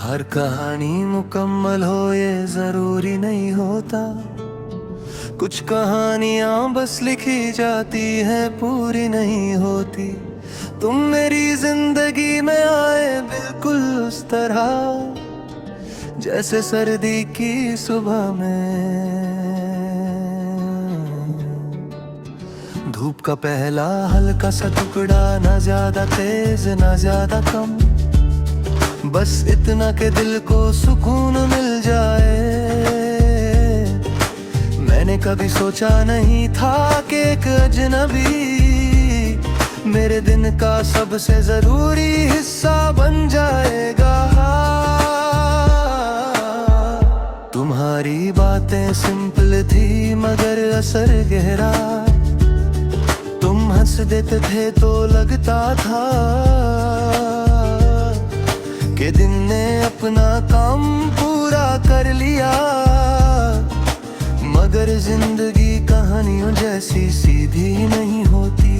हर कहानी मुकम्मल हो ये जरूरी नहीं होता। कुछ कहानियां बस लिखी जाती है, पूरी नहीं होती। तुम मेरी जिंदगी में आए बिल्कुल उस तरह, जैसे सर्दी की सुबह में धूप का पहला हल्का सा टुकड़ा, ना ज्यादा तेज ना ज्यादा कम, बस इतना के दिल को सुकून मिल जाए। मैंने कभी सोचा नहीं था कि एक अजनबी मेरे दिन का सबसे जरूरी हिस्सा बन जाएगा। तुम्हारी बातें सिंपल थी मगर असर गहरा, तुम हंस देते थे तो लगता था कि दिन ने अपना काम पूरा कर लिया। मगर जिंदगी कहानियों जैसी सीधी नहीं होती।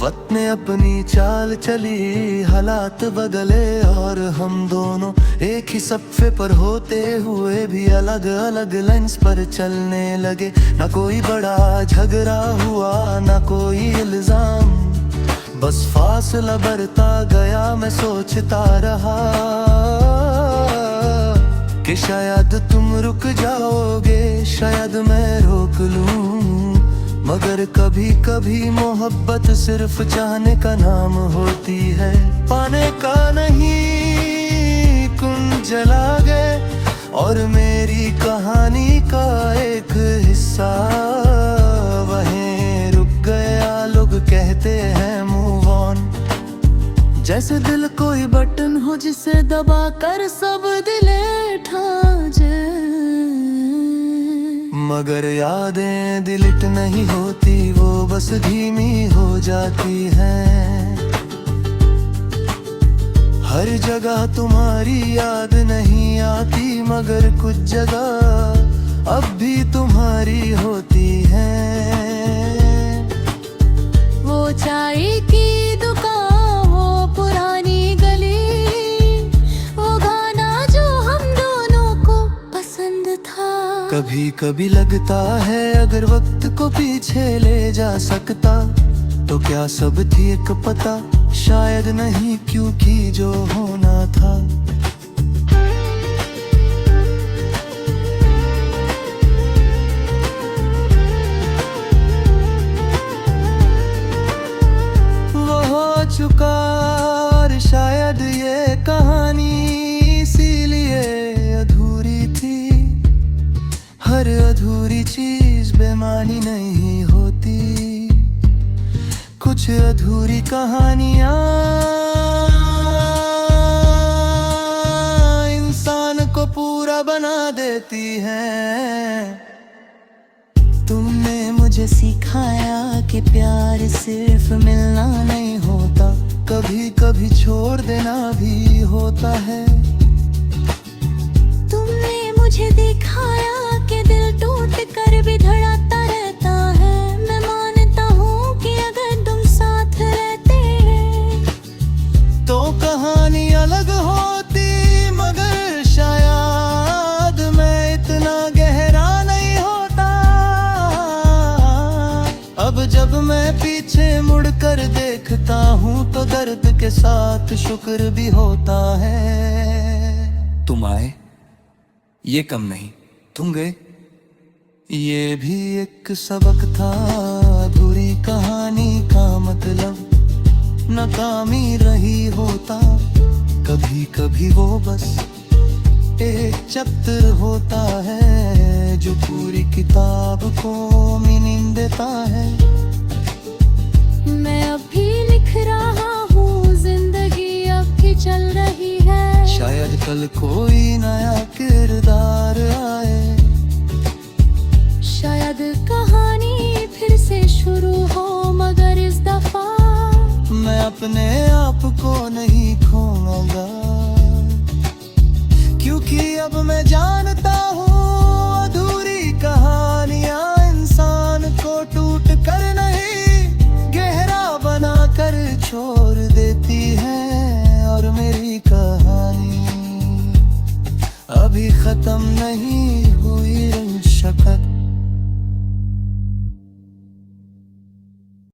वक्त ने अपनी चाल चली, हालात बदले और हम दोनों एक ही सफ़े पर होते हुए भी अलग अलग लाइन्स पर चलने लगे। ना कोई बड़ा झगड़ा हुआ ना कोई इल्जाम, बस फासला बढ़ता गया। मैं सोचता रहा कि शायद तुम रुक जाओगे, शायद मैं रोक लूं। मगर कभी कभी मोहब्बत सिर्फ चाहने का नाम होती है, पाने का नहीं। कुन जला गए और मेरी कहानी का एक हिस्सा वहीं रुक गया। लोग कहते हैं मूव ऑन, जैसे दिल कोई बटन हो जिसे दबा कर सब दिले ठा जाए। मगर यादें डिलीट नहीं होती, वो बस धीमी हो जाती हैं। हर जगह तुम्हारी याद नहीं आती, मगर कुछ जगह अब भी तुम्हारी होती हैं। वो चाय की दुकान, वो पुरानी गली, वो गाना जो हम दोनों को पसंद था। कभी कभी लगता है अगर वक्त को पीछे ले जा सकता तो क्या सब थी एक पता, शायद नहीं क्योंकि जो होना था। वो हो चुका और शायद ये कहानी इसीलिए अधूरी थी। हर अधूरी चीज बेमानी नहीं होती, कुछ अधूरी कहानियां इंसान को पूरा बना देती हैं। तुमने मुझे सिखाया कि प्यार सिर्फ मिलना नहीं होता, कभी कभी छोड़ देना भी होता है। तुमने मुझे दिखाया कि दिल टूट कर भी धड़कता रहता है। मैं मानता हूँ कि अगर तुम साथ रहते तो कहानी अलग होती, मगर शायद मैं इतना गहरा नहीं होता। अब जब मैं पीछे मुड़कर देखता हूँ तो दर्द के साथ शुक्र भी होता है। तुम आए ये कम नहीं, तुम गए ये भी एक सबक था। अधूरी कहानी का मतलब नाकामी रही होता, कभी कभी वो बस एक चैप्टर होता है जो पूरी किताब को मीनिंग देता है। मैं अभी लिख रहा हूँ, जिंदगी अब भी चल रही है। शायद कल कोई नया किरदार आए, शायद कहानी फिर से शुरू हो। मगर इस दफा मैं अपने आप को नहीं खोऊंगा, क्योंकि अब मैं जानता हूँ अधूरी खत्म नहीं हुई रंग शकत।